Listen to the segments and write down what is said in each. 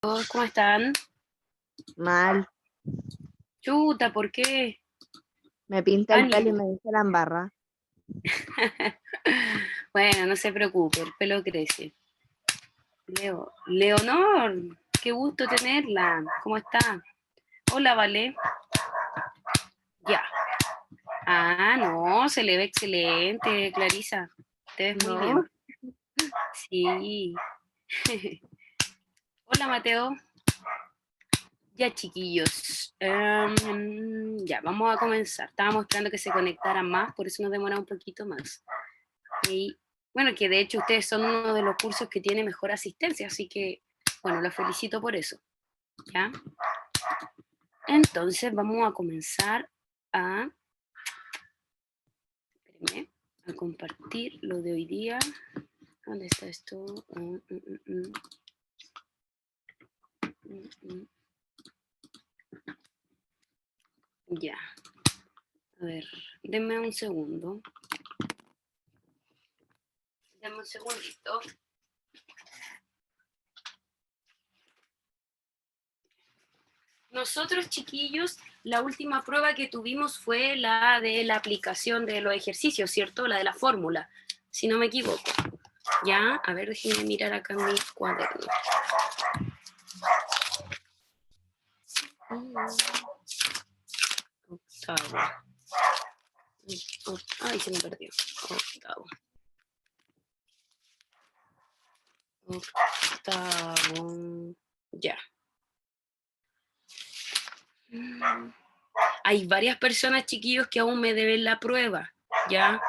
¿Cómo están? Mal. Chuta, ¿por qué? Me pinta el pelo y Ánimo. me dice la embarra. Bueno, no se preocupe, el pelo crece. Leonor, qué gusto tenerla. ¿Cómo está? Hola, Vale. Ya. Ah, no, se le ve excelente, Clarisa. Te ves muy No, bien. Sí. Hola, Mateo. Ya, chiquillos. Ya, vamos a comenzar. Estábamos esperando que se conectaran más, por eso nos demora un poquito más. Y bueno, que de hecho ustedes son uno de los cursos que tiene mejor asistencia, así que bueno, los felicito por eso. ¿Ya? Entonces vamos a comenzar a, espérenme, a compartir lo de hoy día. ¿Dónde está esto? Ya, a ver, denme un segundo. Denme un segundito. Nosotros, chiquillos, la última prueba que tuvimos fue la de la aplicación de los ejercicios, ¿cierto? La de la fórmula, si no me equivoco. Ya, a ver, déjenme mirar acá en mi cuaderno. Octavo. Ay, se me perdió. Octavo. Octavo. Ya. Hay varias personas, chiquillos, que aún me deben la prueba. Ya.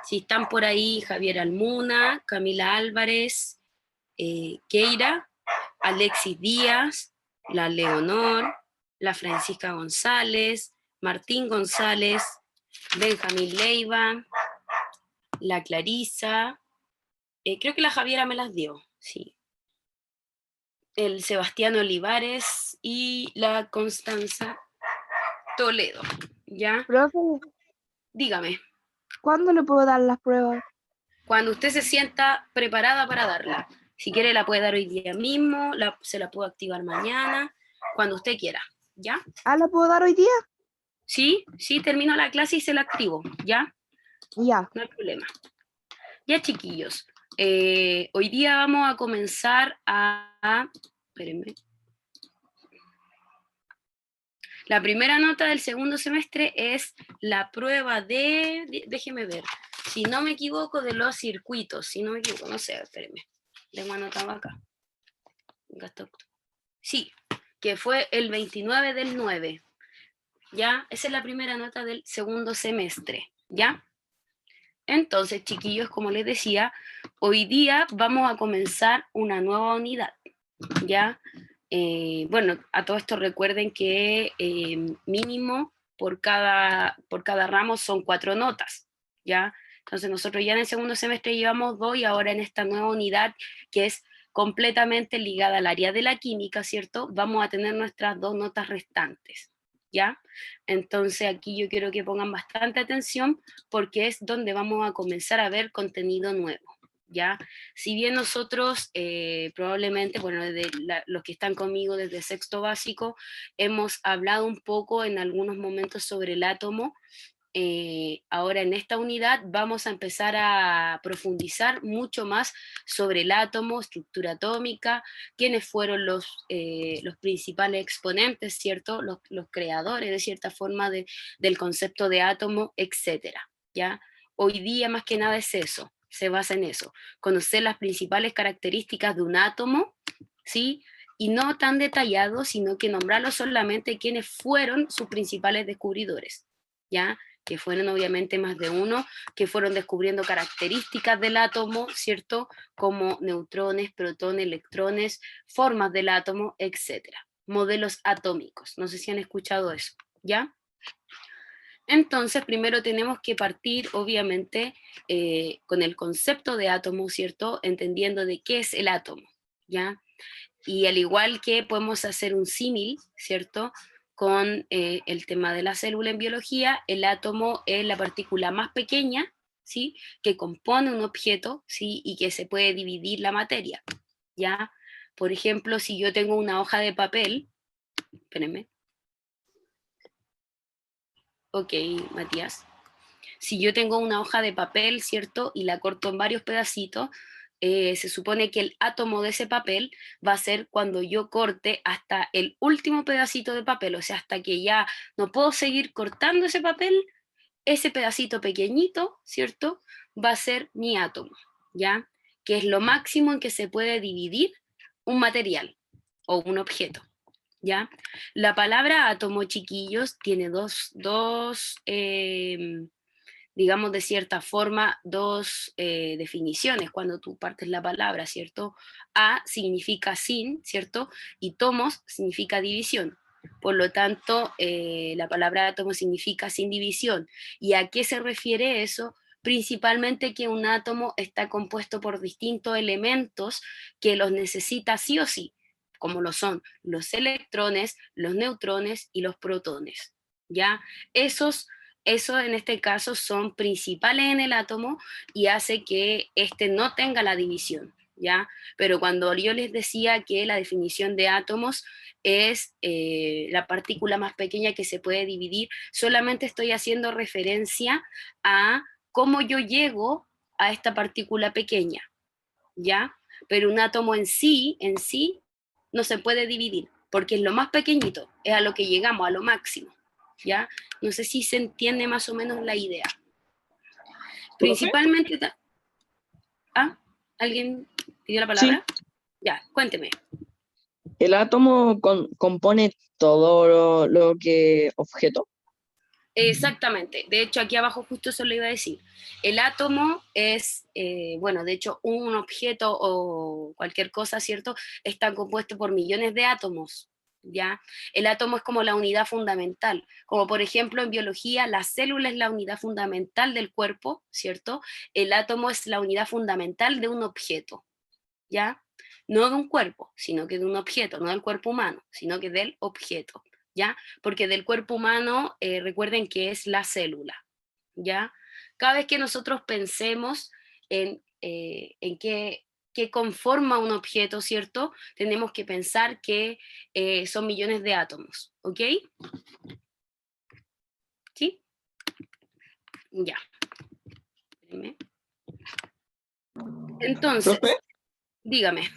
Si están por ahí, Javier Almuna, Camila Álvarez, Keira, Alexis Díaz, la Leonor, la Francisca González, Martín González, Benjamín Leiva, la Clarisa, creo que la Javiera me las dio, sí. El Sebastián Olivares y la Constanza Toledo, ¿ya? profe, Dígame, ¿cuándo le puedo dar las pruebas? cuando usted se sienta preparada para darla, si quiere la puede dar hoy día mismo, se la puedo activar mañana, cuando usted quiera, ¿ya? ¿Ah, la puedo dar hoy día? Sí, sí, termino la clase y se la activo, ¿ya? Ya. No hay problema. Ya, chiquillos, hoy día vamos a comenzar a... Espérenme. La primera nota del segundo semestre es la prueba déjeme ver, si no me equivoco, de los circuitos, si no me equivoco, no sé, espérenme, tengo anotado acá. Sí, que fue el 29 del 9, ¿ya? Esa es la primera nota del segundo semestre, ¿ya? Entonces, chiquillos, como les decía, hoy día vamos a comenzar una nueva unidad, ¿ya? Bueno, a todo esto recuerden que mínimo por cada ramo son 4 notas, ¿ya? Entonces nosotros ya en el segundo semestre llevamos 2 y ahora en esta nueva unidad que es completamente ligada al área de la química, ¿cierto? Vamos a tener nuestras 2 notas restantes, ¿ya? Entonces aquí yo quiero que pongan bastante atención porque es donde vamos a comenzar a ver contenido nuevo, ¿ya? Si bien nosotros probablemente, bueno, los que están conmigo desde sexto básico, hemos hablado un poco en algunos momentos sobre el átomo, ahora en esta unidad vamos a empezar a profundizar mucho más sobre el átomo, estructura atómica, quiénes fueron los principales exponentes, ¿cierto? Los creadores, de cierta forma, del concepto de átomo, etcétera, ¿ya? Hoy día más que nada es eso, se basa en eso, conocer las principales características de un átomo, ¿sí? Y no tan detallado, sino que nombrarlo solamente quiénes fueron sus principales descubridores, ¿ya? Que fueron obviamente más de uno, que fueron descubriendo características del átomo, ¿cierto? Como neutrones, protones, electrones, formas del átomo, etcétera. Modelos atómicos. No sé si han escuchado eso, ¿ya? Entonces, primero tenemos que partir, obviamente, con el concepto de átomo, ¿cierto? Entendiendo de qué es el átomo, ¿ya? Y al igual que podemos hacer un símil, ¿cierto? Con el tema de la célula en biología, el átomo es la partícula más pequeña, ¿sí? Que compone un objeto, ¿sí? Y que se puede dividir la materia, ¿ya? Por ejemplo, si yo tengo una hoja de papel, espérenme. Ok, Matías. Si yo tengo una hoja de papel, ¿cierto? Y la corto en varios pedacitos, se supone que el átomo de ese papel va a ser cuando yo corte hasta el último pedacito de papel, o sea, hasta que ya no puedo seguir cortando ese papel, ese pedacito pequeñito, ¿cierto? Va a ser mi átomo, ¿ya? Que es lo máximo en que se puede dividir un material o un objeto, ¿ya? La palabra átomo, chiquillos, tiene digamos de cierta forma, dos definiciones cuando tú partes la palabra, ¿cierto? A significa sin, ¿cierto? Y tomos significa división. Por lo tanto, la palabra átomo significa sin división. ¿Y a qué se refiere eso? Principalmente que un átomo está compuesto por distintos elementos que los necesita sí o sí, como lo son los electrones, los neutrones y los protones. ¿Ya? Eso en este caso son principales en el átomo y hace que este no tenga la división, ¿ya? Pero cuando yo les decía que la definición de átomos es la partícula más pequeña que se puede dividir, solamente estoy haciendo referencia a cómo yo llego a esta partícula pequeña, ¿ya? Pero un átomo en sí, no se puede dividir, porque es lo más pequeñito, es a lo que llegamos, a lo máximo, ¿ya? No sé si se entiende más o menos la idea. ¿Profe? Principalmente... ¿Ah? ¿Alguien pidió la Sí, palabra? Ya, cuénteme. el átomo compone todo lo que objeto. Exactamente. De hecho, aquí abajo justo eso le iba a decir. El átomo es, bueno, de hecho, un objeto o cualquier cosa, ¿cierto? Está compuesto por millones de átomos, ¿ya? El átomo es como la unidad fundamental. Como por ejemplo en biología, la célula es la unidad fundamental del cuerpo, ¿cierto? El átomo es la unidad fundamental de un objeto, ¿ya? No de un cuerpo, sino que de un objeto, no del cuerpo humano, sino que del objeto, ¿ya? Porque del cuerpo humano, recuerden que es la célula, ¿ya? Cada vez que nosotros pensemos en qué conforma un objeto, ¿cierto? Tenemos que pensar que son millones de átomos, ¿ok? ¿Sí? Ya. Espérenme. ¿Profe? Entonces, dígame.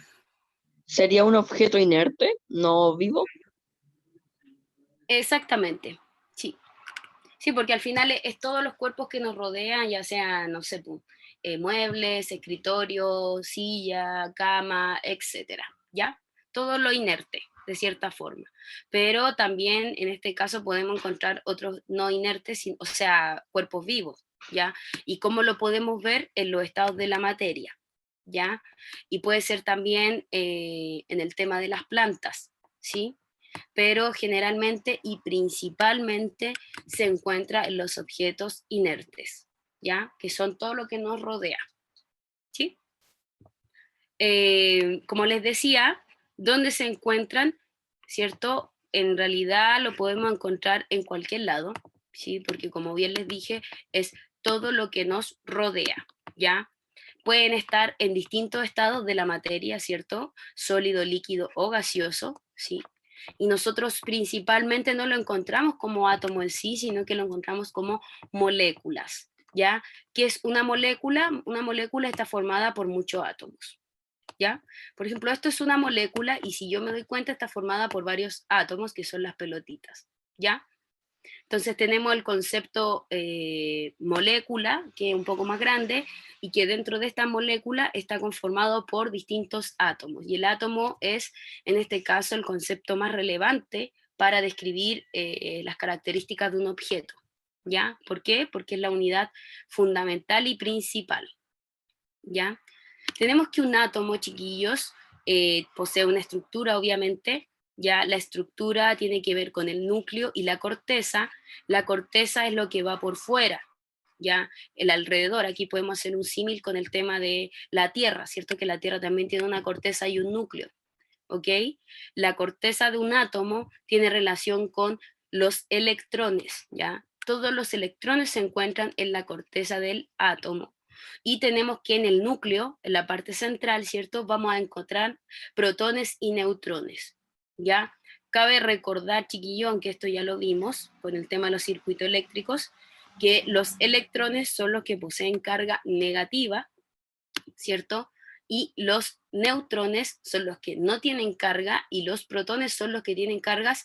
¿Sería un objeto inerte, no vivo? Exactamente, sí. Sí, porque al final es todos los cuerpos que nos rodean, ya sean, no sé, muebles, escritorio, silla, cama, etcétera, ¿ya? Todo lo inerte, de cierta forma. Pero también en este caso podemos encontrar otros no inertes, o sea, cuerpos vivos, ¿ya? Y cómo lo podemos ver en los estados de la materia, ¿ya? Y puede ser también en el tema de las plantas, ¿sí? Pero generalmente y principalmente se encuentra en los objetos inertes, ¿ya? Que son todo lo que nos rodea, ¿sí? Como les decía, ¿dónde se encuentran? ¿Cierto? En realidad lo podemos encontrar en cualquier lado, ¿sí? Porque como bien les dije, es todo lo que nos rodea, ¿ya? Pueden estar en distintos estados de la materia, ¿cierto? Sólido, líquido o gaseoso, ¿sí? Y nosotros principalmente no lo encontramos como átomo en sí, sino que lo encontramos como moléculas, ¿ya? ¿Qué es una molécula? Una molécula está formada por muchos átomos, ¿ya? Por ejemplo, esto es una molécula y si yo me doy cuenta está formada por varios átomos que son las pelotitas, ¿ya? Entonces tenemos el concepto molécula, que es un poco más grande, y que dentro de esta molécula está conformado por distintos átomos. Y el átomo es, en este caso, el concepto más relevante para describir las características de un objeto. ¿Ya? ¿Por qué? Porque es la unidad fundamental y principal. ¿Ya? Tenemos que un átomo, chiquillos, posee una estructura, obviamente. Ya la estructura tiene que ver con el núcleo y la corteza. La corteza es lo que va por fuera, ya el alrededor. Aquí podemos hacer un símil con el tema de la Tierra, ¿cierto? Que la Tierra también tiene una corteza y un núcleo, ¿ok? La corteza de un átomo tiene relación con los electrones, ¿ya? Todos los electrones se encuentran en la corteza del átomo. Y tenemos que en el núcleo, en la parte central, ¿cierto? Vamos a encontrar protones y neutrones, ¿ya? Cabe recordar, chiquillo, aunque esto ya lo vimos con el tema de los circuitos eléctricos, que los electrones son los que poseen carga negativa, ¿cierto? Y los neutrones son los que no tienen carga y los protones son los que tienen cargas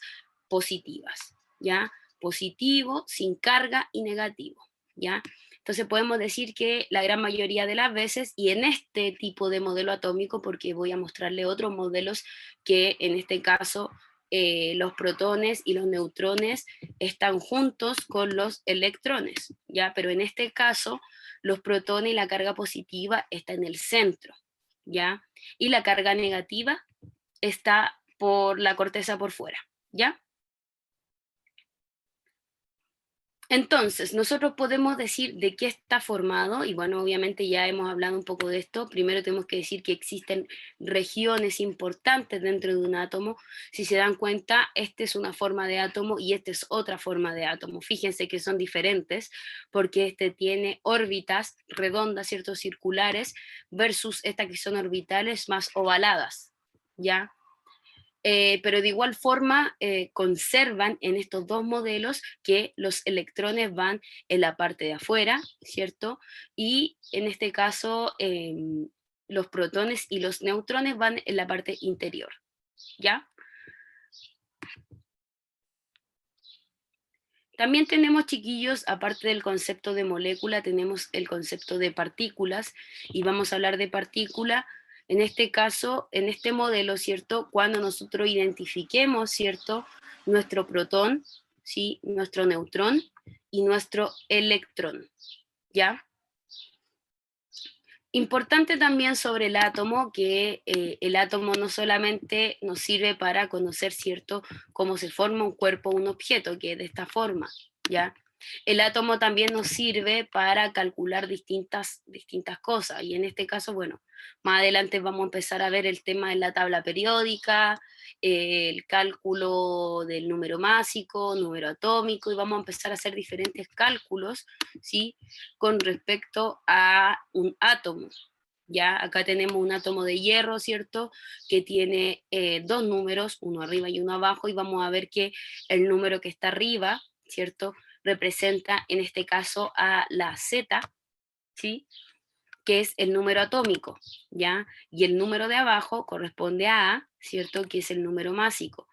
positivas, ¿ya? Positivo, sin carga y negativo, ¿ya? Entonces podemos decir que la gran mayoría de las veces, y en este tipo de modelo atómico, porque voy a mostrarle otros modelos que en este caso los protones y los neutrones están juntos con los electrones, ¿ya? Pero en este caso los protones y la carga positiva está en el centro, ¿ya? Y la carga negativa está por la corteza por fuera, ¿ya? Entonces, nosotros podemos decir de qué está formado, y bueno, obviamente ya hemos hablado un poco de esto. Primero tenemos que decir que existen regiones importantes dentro de un átomo. Si se dan cuenta, esta es una forma de átomo y esta es otra forma de átomo. Fíjense que son diferentes, porque este tiene órbitas redondas, ciertos circulares, versus estas que son orbitales más ovaladas, ¿ya? Pero de igual forma conservan en estos dos modelos que los electrones van en la parte de afuera, ¿cierto? Y en este caso los protones y los neutrones van en la parte interior, ¿ya? También tenemos, chiquillos, aparte del concepto de molécula, tenemos el concepto de partículas, y vamos a hablar de partícula, en este caso, en este modelo, ¿cierto? Cuando nosotros identifiquemos, ¿cierto? Nuestro protón, ¿sí? Nuestro neutrón y nuestro electrón, ¿ya? Importante también sobre el átomo, que el átomo no solamente nos sirve para conocer, ¿cierto?, cómo se forma un cuerpo o un objeto, que es de esta forma, ¿ya? El átomo también nos sirve para calcular distintas cosas, y en este caso, bueno, más adelante vamos a empezar a ver el tema de la tabla periódica, el cálculo del número másico, número atómico, y vamos a empezar a hacer diferentes cálculos, ¿sí?, con respecto a un átomo. Ya acá tenemos un átomo de hierro, ¿cierto? Que tiene dos números, uno arriba y uno abajo, y vamos a ver que el número que está arriba, ¿cierto? Representa en este caso a la Z, ¿sí? Que es el número atómico, ¿ya? Y el número de abajo corresponde a A, ¿cierto? Que es el número másico.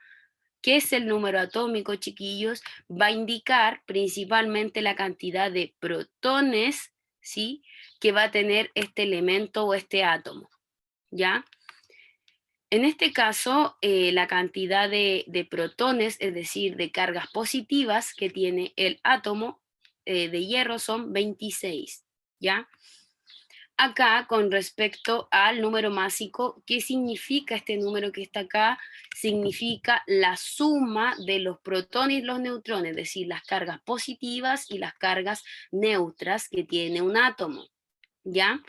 ¿Qué es el número atómico, chiquillos? Va a indicar principalmente la cantidad de protones, ¿sí?, que va a tener este elemento o este átomo, ¿ya? En este caso, la cantidad de protones, es decir, de cargas positivas que tiene el átomo de hierro son 26, ¿ya? Acá, con respecto al número másico, ¿qué significa este número que está acá? Significa la suma de los protones y los neutrones, es decir, las cargas positivas y las cargas neutras que tiene un átomo, ¿ya?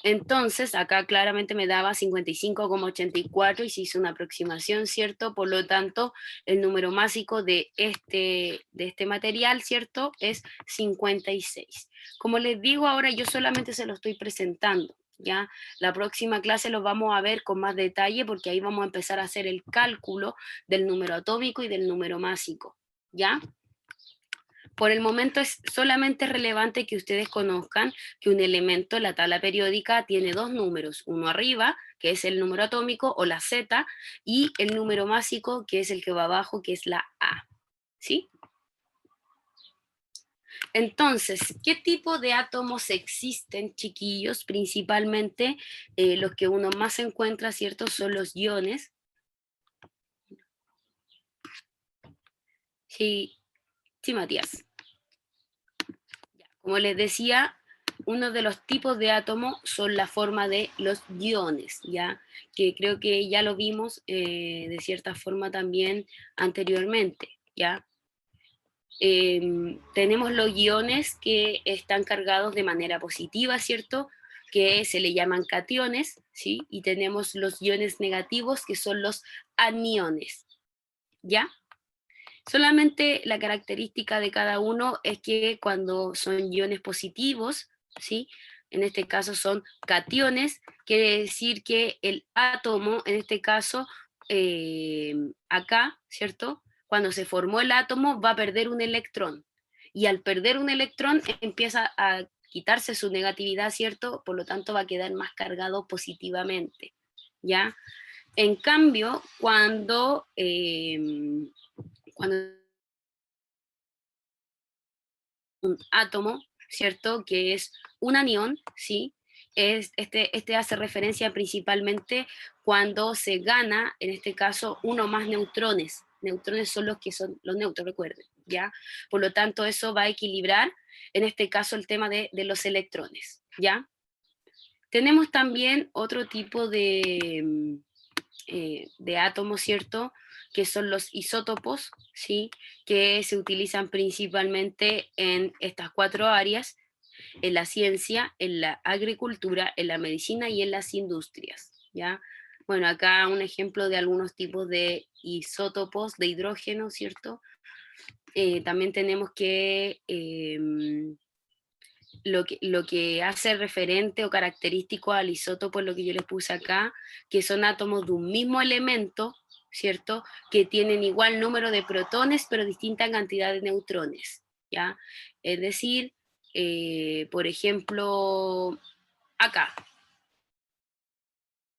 Entonces, acá claramente me daba 55,84 y se hizo una aproximación, ¿cierto? Por lo tanto, el número másico de este material, ¿cierto?, es 56. Como les digo, ahora yo solamente se lo estoy presentando, ¿ya? La próxima clase lo vamos a ver con más detalle, porque ahí vamos a empezar a hacer el cálculo del número atómico y del número másico, ¿ya? Por el momento es solamente relevante que ustedes conozcan que un elemento en la tabla periódica tiene dos números, uno arriba, que es el número atómico o la Z, y el número másico, que es el que va abajo, que es la A, ¿sí? Entonces, ¿qué tipo de átomos existen, chiquillos? Principalmente los que uno más encuentra, ¿cierto?, son los iones. Sí, sí, Matías. Como les decía, uno de los tipos de átomos son la forma de los iones, ¿ya? Que creo que ya lo vimos de cierta forma también anteriormente, ¿ya? Tenemos los iones que están cargados de manera positiva, ¿cierto?, que se le llaman cationes, ¿sí? Y tenemos los iones negativos, que son los aniones, ¿ya? Solamente la característica de cada uno es que cuando son iones positivos, ¿sí?, en este caso son cationes, quiere decir que el átomo, en este caso, acá, ¿cierto? Cuando se formó el átomo va a perder un electrón, y al perder un electrón empieza a quitarse su negatividad, ¿cierto? Por lo tanto va a quedar más cargado positivamente, ¿ya? En cambio, cuando un átomo, ¿cierto? Que es un anión, ¿sí? Este hace referencia principalmente cuando se gana, en este caso, uno más neutrones. Neutrones son los que son los neutros, recuerden, ¿ya? Por lo tanto, eso va a equilibrar, en este caso, el tema de los electrones, ¿ya? Tenemos también otro tipo de átomos, ¿cierto? Que son los isótopos, ¿sí? Que se utilizan principalmente en estas 4 áreas, en la ciencia, en la agricultura, en la medicina y en las industrias, ¿ya? Bueno, acá un ejemplo de algunos tipos de isótopos de hidrógeno, ¿cierto? También tenemos que lo que hace referente o característico al isótopo es lo que yo les puse acá, que son átomos de un mismo elemento, ¿cierto? Que tienen igual número de protones, pero distinta cantidad de neutrones, ¿ya? Es decir, por ejemplo, acá,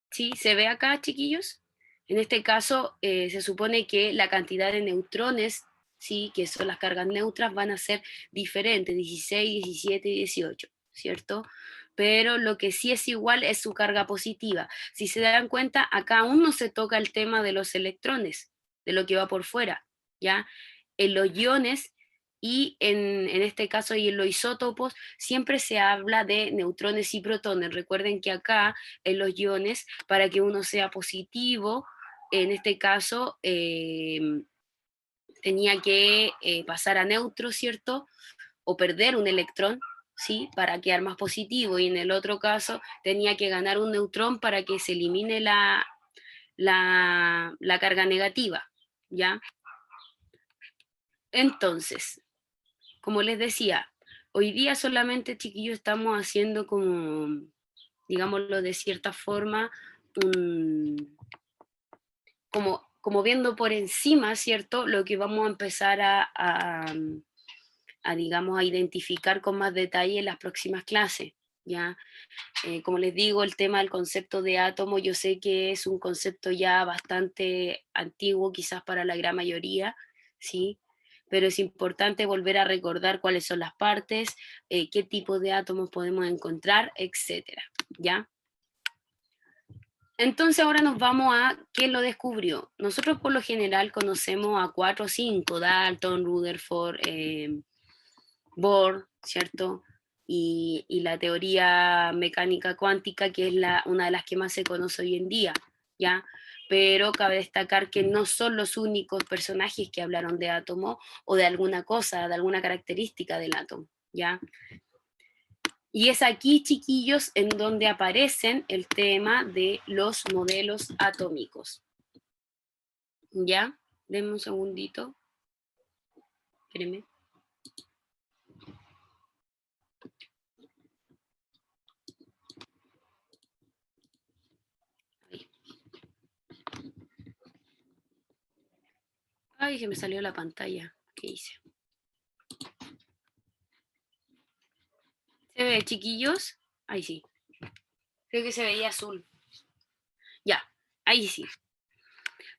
¿sí? ¿Se ve acá, chiquillos? En este caso, se supone que la cantidad de neutrones, ¿sí? Que son las cargas neutras, van a ser diferentes, 16, 17 y 18, ¿cierto? Pero lo que sí es igual es su carga positiva. Si se dan cuenta, acá aún no se toca el tema de los electrones, de lo que va por fuera, ¿ya? En los iones y en este caso y en los isótopos siempre se habla de neutrones y protones. Recuerden que acá en los iones, para que uno sea positivo, en este caso tenía que pasar a neutro, ¿cierto? O perder un electrón, ¿sí? Para quedar más positivo, y en el otro caso tenía que ganar un neutrón para que se elimine la carga negativa, ¿ya? Entonces, como les decía, hoy día solamente, chiquillos, estamos haciendo como, digámoslo de cierta forma, como viendo por encima, ¿cierto? Lo que vamos a empezar digamos, a identificar con más detalle en las próximas clases, ¿ya? Como les digo, el tema del concepto de átomo, yo sé que es un concepto ya bastante antiguo, quizás para la gran mayoría, ¿sí? Pero es importante volver a recordar cuáles son las partes, qué tipo de átomos podemos encontrar, etcétera, ¿ya? Entonces ahora nos vamos a quién lo descubrió. Nosotros por lo general conocemos a 4 o 5, Dalton, Rutherford, Bohr, ¿cierto? Y la teoría mecánica cuántica, que es una de las que más se conoce hoy en día, ¿ya? Pero cabe destacar que no son los únicos personajes que hablaron de átomo o de alguna cosa, de alguna característica del átomo, ¿ya? Y es aquí, chiquillos, en donde aparecen el tema de los modelos atómicos. ¿Ya? Denme un segundito. Espérenme. Ay, que me salió la pantalla. ¿Qué hice? ¿Se ve, chiquillos? Ahí sí. Creo que se veía azul. Ya, ahí sí.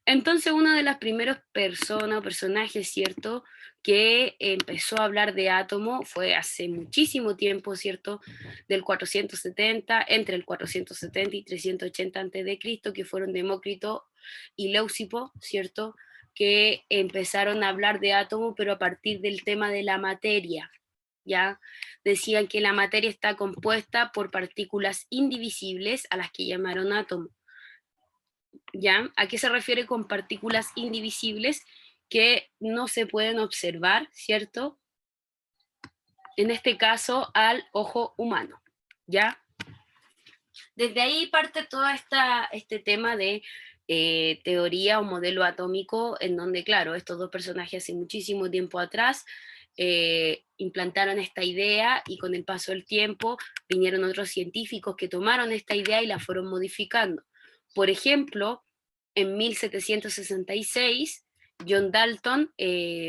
Entonces, una de las primeras personas o personajes, ¿cierto?, que empezó a hablar de átomo fue hace muchísimo tiempo, ¿cierto?, del 470, entre el 470 y 380 a.C., que fueron Demócrito y Leucipo, ¿cierto?, que empezaron a hablar de átomo, pero a partir del tema de la materia, ¿ya? Decían que la materia está compuesta por partículas indivisibles a las que llamaron átomos. ¿Ya? ¿A qué se refiere con partículas indivisibles? Que no se pueden observar, ¿cierto? En este caso, al ojo humano, ¿ya? Desde ahí parte todo este tema de teoría o modelo atómico, en donde, claro, estos dos personajes hace muchísimo tiempo atrás implantaron esta idea y con el paso del tiempo vinieron otros científicos que tomaron esta idea y la fueron modificando. Por ejemplo, en 1766, John Dalton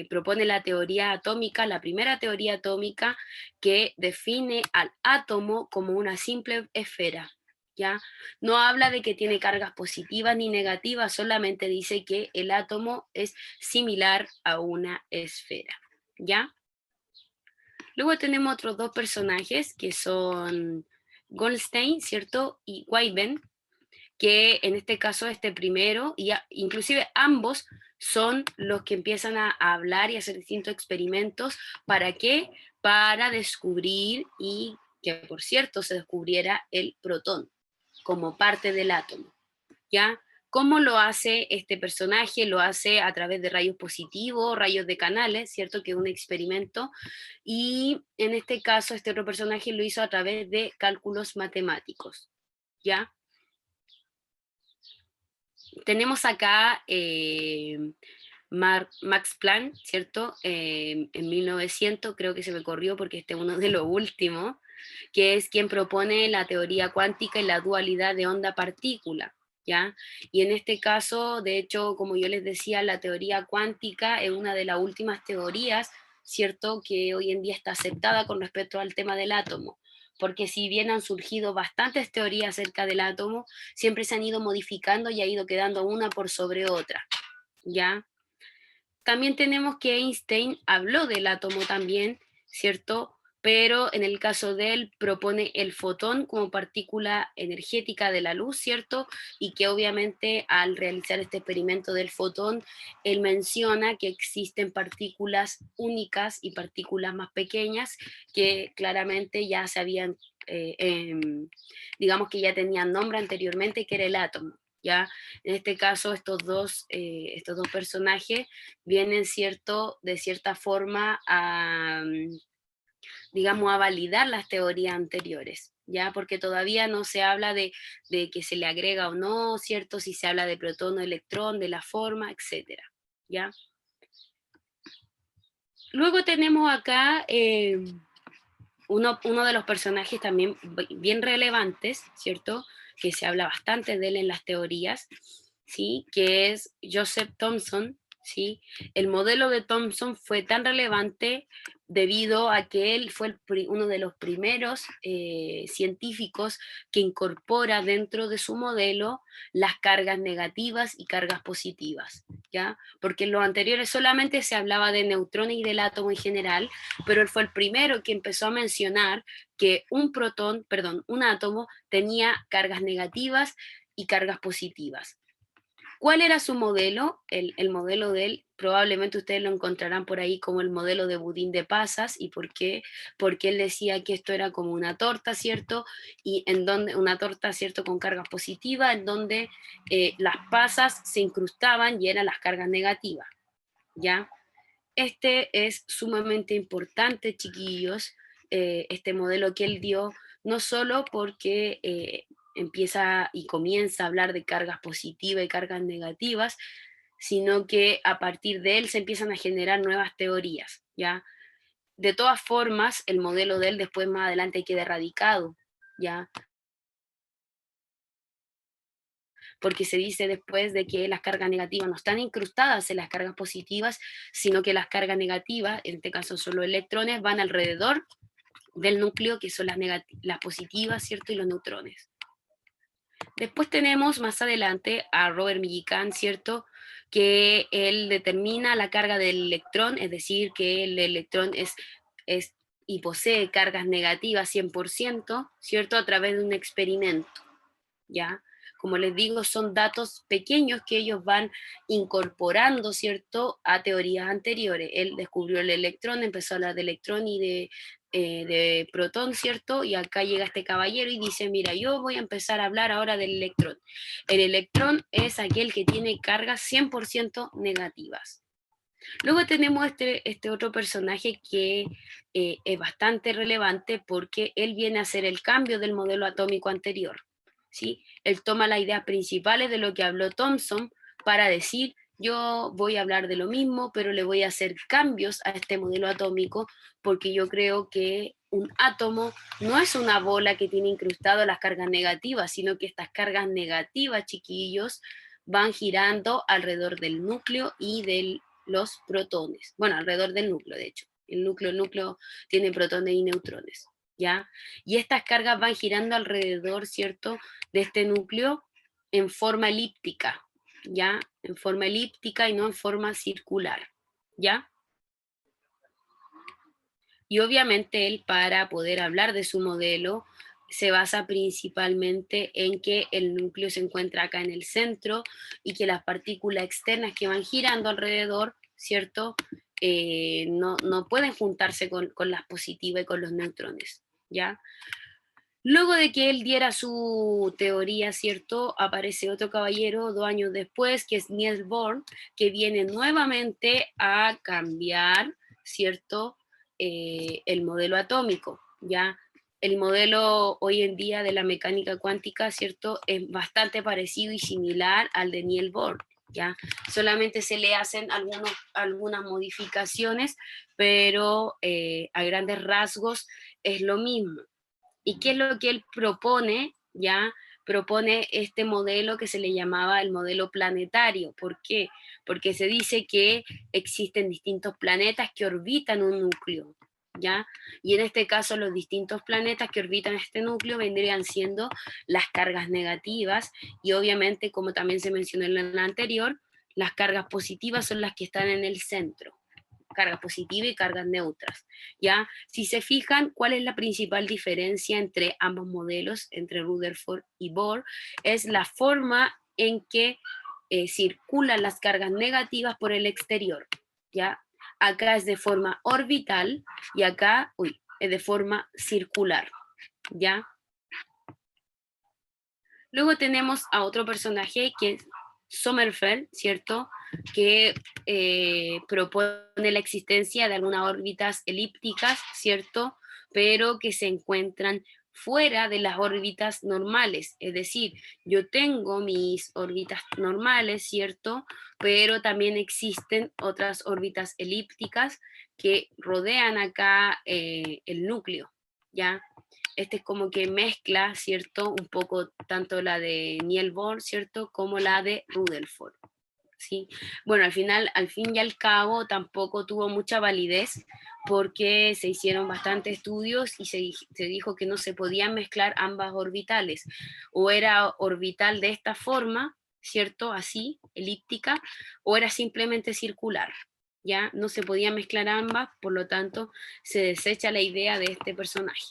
propone la teoría atómica, la primera teoría atómica que define al átomo como una simple esfera. ¿Ya? No habla de que tiene cargas positivas ni negativas, solamente dice que el átomo es similar a una esfera. ¿Ya? Luego tenemos otros dos personajes que son Goldstein, ¿cierto? Y Weiben, que en este caso este primero, y inclusive ambos son los que empiezan a hablar y a hacer distintos experimentos. ¿Para qué? Para descubrir y que, por cierto, se descubriera el protón como parte del átomo, ¿ya? ¿Cómo lo hace este personaje? Lo hace a través de rayos positivos, rayos de canales, ¿cierto? Que es un experimento. Y en este caso, este otro personaje lo hizo a través de cálculos matemáticos, ¿ya? Tenemos acá Max Planck, ¿cierto? En 1900, creo que se me corrió porque este es uno de los últimos, que es quien propone la teoría cuántica y la dualidad de onda-partícula, ¿ya? Y en este caso, de hecho, como yo les decía, la teoría cuántica es una de las últimas teorías, ¿cierto?, que hoy en día está aceptada con respecto al tema del átomo, porque si bien han surgido bastantes teorías acerca del átomo, siempre se han ido modificando y ha ido quedando una por sobre otra, ¿ya? También tenemos que Einstein habló del átomo también, ¿cierto? Pero en el caso de él propone el fotón como partícula energética de la luz, ¿cierto? Y que obviamente al realizar este experimento del fotón, él menciona que existen partículas únicas y partículas más pequeñas que claramente ya se habían, digamos que ya tenían nombre anteriormente, que era el átomo, ¿ya? En este caso, estos dos personajes vienen, ¿cierto?, de cierta forma a, digamos, a validar las teorías anteriores, ¿ya? Porque todavía no se habla de que se le agrega o no, ¿cierto? Si se habla de protón o electrón, de la forma, etcétera, ¿ya? Luego tenemos acá uno de los personajes también bien relevantes, ¿cierto? Que se habla bastante de él en las teorías, ¿sí? Que es Joseph Thomson, ¿sí? El modelo de Thomson fue tan relevante debido a que él fue uno de los primeros científicos que incorpora dentro de su modelo las cargas negativas y cargas positivas, ¿ya? Porque en los anteriores solamente se hablaba de neutrones y del átomo en general, pero él fue el primero que empezó a mencionar que un átomo tenía cargas negativas y cargas positivas. ¿Cuál era su modelo? El modelo de él, probablemente ustedes lo encontrarán por ahí como el modelo de budín de pasas. ¿Y por qué? Porque él decía que esto era como una torta, ¿cierto? Y en donde una torta, ¿cierto?, con cargas positivas, en donde las pasas se incrustaban y eran las cargas negativas, ¿ya? Este es sumamente importante, chiquillos, este modelo que él dio, no solo porque empieza y comienza a hablar de cargas positivas y cargas negativas, sino que a partir de él se empiezan a generar nuevas teorías, ¿ya? De todas formas, el modelo de él después más adelante queda erradicado, ¿ya? Porque se dice después de que las cargas negativas no están incrustadas en las cargas positivas, sino que las cargas negativas, en este caso son los electrones, van alrededor del núcleo, que son las positivas, ¿cierto? Y los neutrones. Después tenemos más adelante a Robert Millikan, ¿cierto?, que él determina la carga del electrón, es decir, que el electrón es y posee cargas negativas 100%, ¿cierto?, a través de un experimento, ¿ya? Como les digo, son datos pequeños que ellos van incorporando, ¿cierto?, a teorías anteriores. Él descubrió el electrón, empezó a hablar de electrón y de protón, ¿cierto? Y acá llega este caballero y dice, mira, yo voy a empezar a hablar ahora del electrón. El electrón es aquel que tiene cargas 100% negativas. Luego tenemos este otro personaje que es bastante relevante porque él viene a hacer el cambio del modelo atómico anterior, ¿sí? Él toma las ideas principales de lo que habló Thomson para decir yo voy a hablar de lo mismo, pero le voy a hacer cambios a este modelo atómico porque yo creo que un átomo no es una bola que tiene incrustado las cargas negativas, sino que estas cargas negativas, chiquillos, van girando alrededor del núcleo y de los protones. Bueno, alrededor del núcleo, de hecho. El núcleo tiene protones y neutrones, ¿ya? Y estas cargas van girando alrededor, ¿cierto?, de este núcleo en forma elíptica, ¿ya? En forma elíptica y no en forma circular, ¿ya? Y obviamente él, para poder hablar de su modelo, se basa principalmente en que el núcleo se encuentra acá en el centro y que las partículas externas que van girando alrededor, ¿cierto? No pueden juntarse con las positivas y con los neutrones, ¿ya? Luego de que él diera su teoría, ¿cierto? Aparece otro caballero 2 años después, que es Niels Bohr, que viene nuevamente a cambiar, ¿cierto? El modelo atómico, ¿ya? El modelo hoy en día de la mecánica cuántica, ¿cierto? Es bastante parecido y similar al de Niels Bohr, ¿ya? Solamente se le hacen algunas modificaciones, pero a grandes rasgos es lo mismo. ¿Y qué es lo que él propone? Ya propone este modelo que se le llamaba el modelo planetario. ¿Por qué? Porque se dice que existen distintos planetas que orbitan un núcleo, ¿ya? Y en este caso los distintos planetas que orbitan este núcleo vendrían siendo las cargas negativas y obviamente, como también se mencionó en la anterior, las cargas positivas son las que están en el centro, cargas positivas y cargas neutras, ¿ya? Si se fijan, ¿cuál es la principal diferencia entre ambos modelos, entre Rutherford y Bohr? Es la forma en que circulan las cargas negativas por el exterior, ¿ya? Acá es de forma orbital y acá, es de forma circular, ¿ya? Luego tenemos a otro personaje que es Sommerfeld, ¿cierto? Que propone la existencia de algunas órbitas elípticas, ¿cierto? Pero que se encuentran fuera de las órbitas normales. Es decir, yo tengo mis órbitas normales, ¿cierto? Pero también existen otras órbitas elípticas que rodean acá el núcleo, ¿ya? Este es como que mezcla, ¿cierto? Un poco tanto la de Niels Bohr, ¿cierto? Como la de Rutherford, ¿sí? Bueno, al fin y al cabo tampoco tuvo mucha validez porque se hicieron bastantes estudios y se dijo que no se podían mezclar ambas orbitales. O era orbital de esta forma, ¿cierto? Así, elíptica, o era simplemente circular. Ya no se podía mezclar ambas, por lo tanto se desecha la idea de este personaje.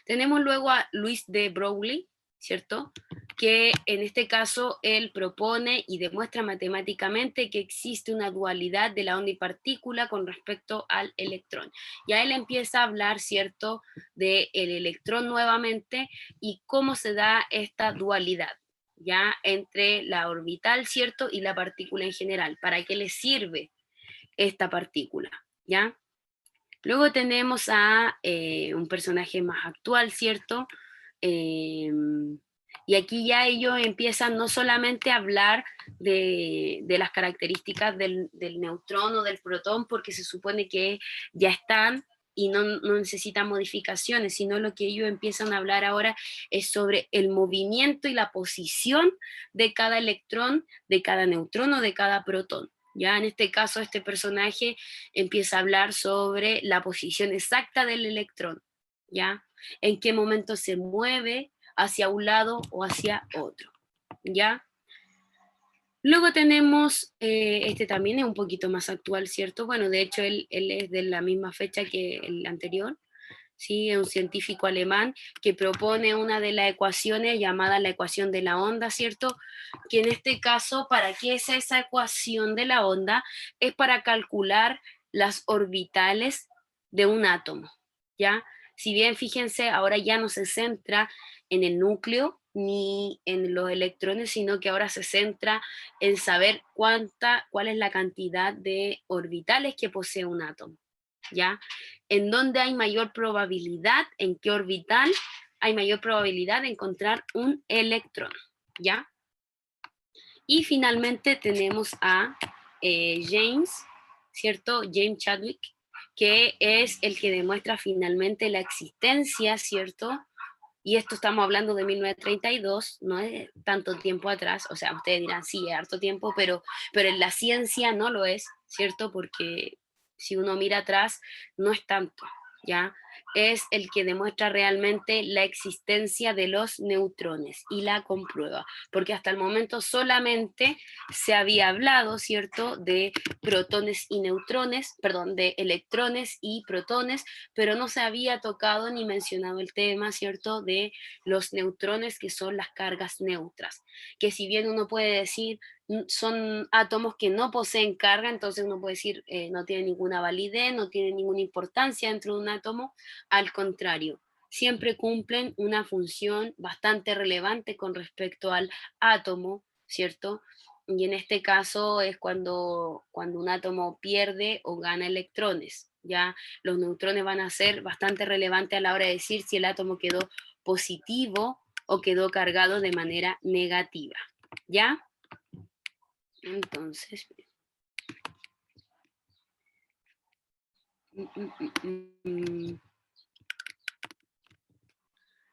Tenemos luego a Louis de Broglie, ¿cierto? Que en este caso él propone y demuestra matemáticamente que existe una dualidad de la onda y partícula con respecto al electrón. Ya él empieza a hablar, ¿cierto?, del electrón nuevamente y cómo se da esta dualidad, ya entre la orbital, ¿cierto?, y la partícula en general. ¿Para qué le sirve esta partícula? ¿Ya? Luego tenemos a un personaje más actual, ¿cierto? Y aquí ya ellos empiezan no solamente a hablar de las características del neutrón o del protón, porque se supone que ya están y no necesitan modificaciones, sino lo que ellos empiezan a hablar ahora es sobre el movimiento y la posición de cada electrón, de cada neutrón o de cada protón. Ya en este caso, este personaje empieza a hablar sobre la posición exacta del electrón, ¿ya? En qué momento se mueve hacia un lado o hacia otro, ¿ya? Luego tenemos, este también es un poquito más actual, ¿cierto? Bueno, de hecho él es de la misma fecha que el anterior, ¿sí? Es un científico alemán que propone una de las ecuaciones llamada la ecuación de la onda, ¿cierto? Que en este caso, ¿para qué es esa ecuación de la onda? Es para calcular las orbitales de un átomo, ¿ya? Si bien, fíjense, ahora ya no se centra en el núcleo ni en los electrones, sino que ahora se centra en saber cuál es la cantidad de orbitales que posee un átomo, ¿ya? En dónde hay mayor probabilidad, en qué orbital hay mayor probabilidad de encontrar un electrón, ¿ya? Y finalmente tenemos a James, ¿cierto? James Chadwick, que es el que demuestra finalmente la existencia, ¿cierto? Y esto estamos hablando de 1932, no es tanto tiempo atrás, o sea, ustedes dirán, sí, es harto tiempo, pero en la ciencia no lo es, ¿cierto? Porque si uno mira atrás, no es tanto, ¿ya? Es el que demuestra realmente la existencia de los neutrones y la comprueba, porque hasta el momento solamente se había hablado, ¿cierto?, de protones y neutrones, perdón, de electrones y protones, pero no se había tocado ni mencionado el tema, ¿cierto?, de los neutrones, que son las cargas neutras, que si bien uno puede decir son átomos que no poseen carga, entonces uno puede decir no tiene ninguna validez, no tiene ninguna importancia dentro de un átomo, al contrario, siempre cumplen una función bastante relevante con respecto al átomo, ¿cierto? Y en este caso es cuando un átomo pierde o gana electrones, ¿ya? Los neutrones van a ser bastante relevantes a la hora de decir si el átomo quedó positivo o quedó cargado de manera negativa, ¿ya? Entonces,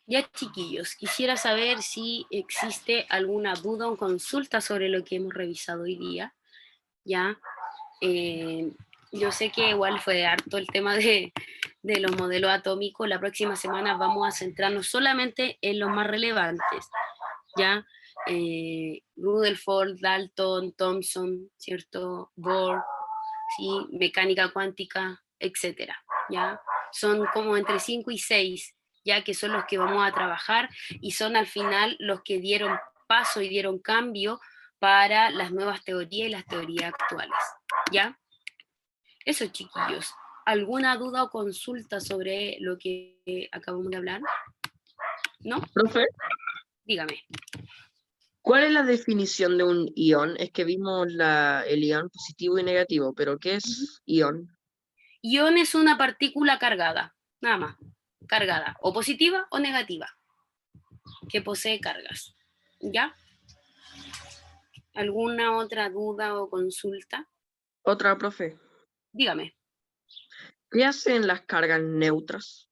ya chiquillos, quisiera saber si existe alguna duda o consulta sobre lo que hemos revisado hoy día, ¿ya? Yo sé que igual fue harto el tema de los modelos atómicos. La próxima semana vamos a centrarnos solamente en los más relevantes, ¿ya? Rutherford, Dalton, Thomson, ¿cierto? Bohr, ¿sí? Mecánica cuántica, etcétera, ¿ya? Son como entre 5 y 6, ya que son los que vamos a trabajar y son al final los que dieron paso y dieron cambio para las nuevas teorías y las teorías actuales, ¿ya? Eso, chiquillos. ¿Alguna duda o consulta sobre lo que acabamos de hablar? ¿No? Profe, Dígame. ¿cuál es la definición de un ion? Es que vimos el ion positivo y negativo, pero ¿qué es ion? Ion es una partícula cargada, nada más. Cargada, o positiva o negativa, que posee cargas. ¿Ya? ¿Alguna otra duda o consulta? Otra, profe. Dígame. ¿Qué hacen las cargas neutras?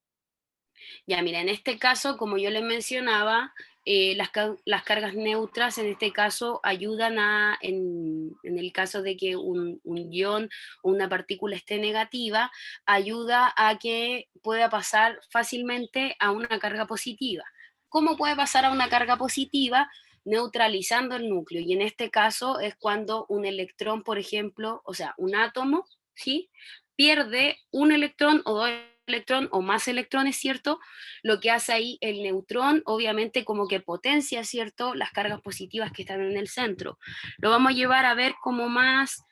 Ya, mira, en este caso, como yo les mencionaba, las cargas neutras en este caso ayudan en el caso de que un ion o una partícula esté negativa, ayuda a que pueda pasar fácilmente a una carga positiva. ¿Cómo puede pasar a una carga positiva? Neutralizando el núcleo. Y en este caso es cuando un electrón, por ejemplo, o sea, un átomo, ¿sí?, pierde un electrón o dos electrón o más electrones, ¿cierto? Lo que hace ahí el neutrón, obviamente como que potencia, ¿cierto?, las cargas positivas que están en el centro. Lo vamos a llevar a ver como más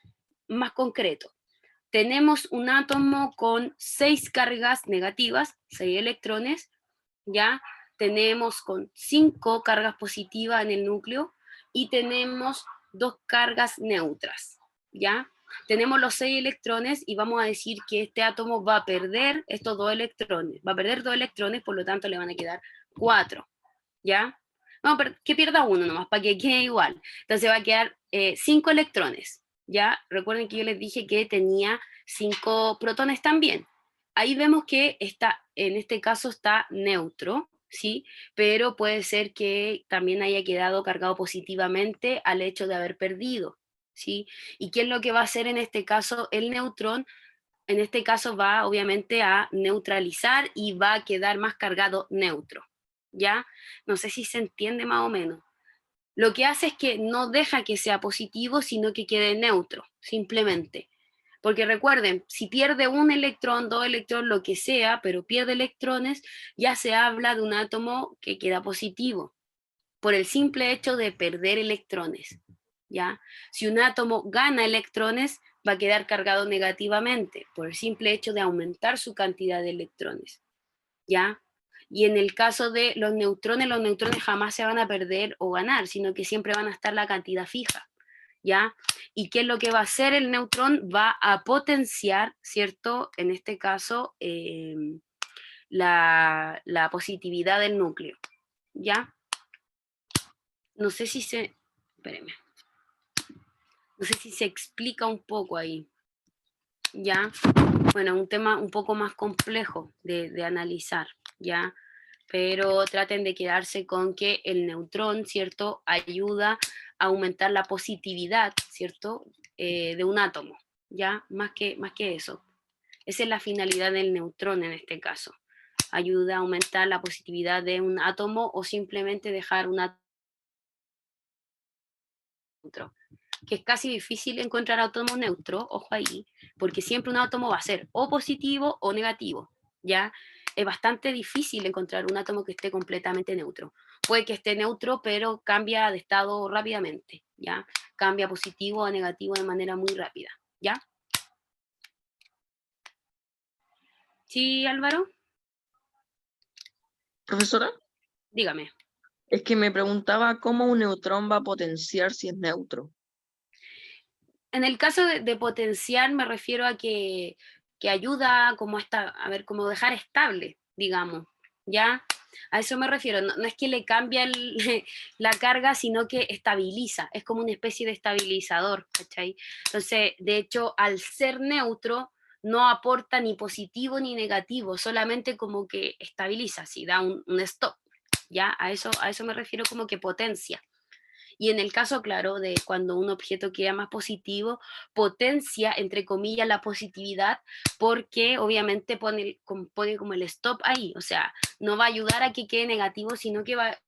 concreto. Tenemos un átomo con 6 cargas negativas, 6 electrones, ¿ya? Tenemos con 5 cargas positivas en el núcleo y tenemos 2 cargas neutras, ¿ya? Tenemos los 6 electrones y vamos a decir que este átomo va a perder estos 2 electrones. Va a perder 2 electrones, por lo tanto le van a quedar 4, ¿ya? Vamos a que pierda uno nomás, para que quede igual. Entonces va a quedar 5 electrones, ¿ya? Recuerden que yo les dije que tenía 5 protones también. Ahí vemos que está, en este caso está neutro, ¿sí? Pero puede ser que también haya quedado cargado positivamente al hecho de haber perdido, ¿sí? ¿Y qué es lo que va a hacer en este caso el neutrón? En este caso va obviamente a neutralizar y va a quedar más cargado neutro, ¿ya? No sé si se entiende más o menos. Lo que hace es que no deja que sea positivo, sino que quede neutro, simplemente. Porque recuerden, si pierde un electrón, dos electrones, lo que sea, pero pierde electrones, ya se habla de un átomo que queda positivo, por el simple hecho de perder electrones, ¿ya? Si un átomo gana electrones, va a quedar cargado negativamente, por el simple hecho de aumentar su cantidad de electrones, ¿ya? Y en el caso de los neutrones jamás se van a perder o ganar, sino que siempre van a estar la cantidad fija, ¿ya? ¿Y qué es lo que va a hacer el neutrón? Va a potenciar, ¿cierto? En este caso, la positividad del núcleo, ¿ya? No sé si se... Espérenme. No sé si se explica un poco ahí. ¿Ya? Bueno, un tema un poco más complejo de analizar, ¿ya? Pero traten de quedarse con que el neutrón, ¿cierto?, ayuda a aumentar la positividad, ¿cierto?, de un átomo, ¿ya? Más que eso. Esa es la finalidad del neutrón en este caso. Ayuda a aumentar la positividad de un átomo o simplemente dejar un átomo neutro. Que es casi difícil encontrar átomos neutros, ojo ahí, porque siempre un átomo va a ser o positivo o negativo, ¿ya? Es bastante difícil encontrar un átomo que esté completamente neutro. Puede que esté neutro, pero cambia de estado rápidamente, ¿ya? Cambia positivo a negativo de manera muy rápida, ¿ya? ¿Sí, Álvaro? Profesora, Dígame. es que me preguntaba cómo un neutrón va a potenciar si es neutro. En el caso de potenciar me refiero a que ayuda como a ver, como dejar estable, digamos, ¿ya? A eso me refiero, no, no es que le cambia la carga, sino que estabiliza, es como una especie de estabilizador, ¿cachai? Entonces, de hecho, al ser neutro, no aporta ni positivo ni negativo, solamente como que estabiliza, si da un stop, ¿ya? A eso me refiero como que potencia. Y en el caso, claro, de cuando un objeto queda más positivo, potencia, entre comillas, la positividad, porque obviamente pone como el stop ahí, o sea, no va a ayudar a que quede negativo, sino que va a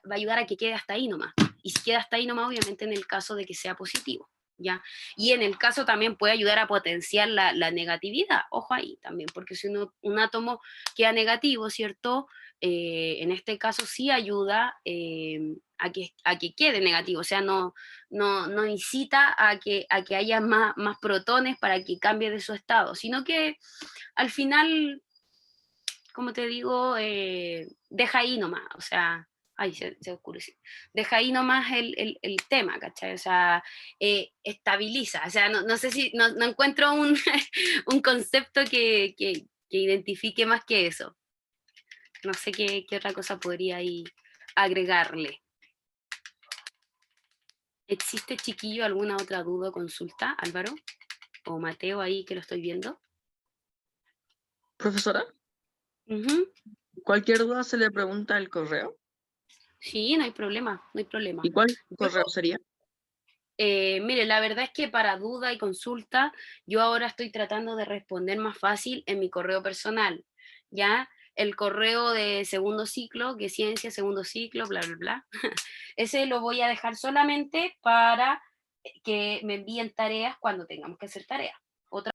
ayudar a que quede hasta ahí nomás. Y si queda hasta ahí nomás, obviamente en el caso de que sea positivo, ¿ya? Y en el caso también puede ayudar a potenciar la negatividad, ojo ahí también, porque si un átomo queda negativo, ¿cierto? En este caso sí ayuda a que quede negativo, o sea, no incita a que haya más protones para que cambie de su estado, sino que al final, como te digo, deja ahí nomás, o sea, ay, se oscureció, deja ahí nomás el tema, ¿cachai? O sea, estabiliza, o sea, no sé si, no encuentro un concepto que identifique más que eso. No sé qué otra cosa podría ahí agregarle. ¿Existe, chiquillo, alguna otra duda o consulta, Álvaro? O Mateo ahí que lo estoy viendo. Profesora, Ujú. cualquier duda se le pregunta al correo. Sí, no hay problema, no hay problema. ¿Y cuál Yo, correo sería? mire, la verdad es que para duda y consulta, yo ahora estoy tratando de responder más fácil en mi correo personal, ¿ya? El correo de segundo ciclo, que es ciencia, segundo ciclo, bla, bla, bla. Ese lo voy a dejar solamente para que me envíen tareas cuando tengamos que hacer tareas. Otra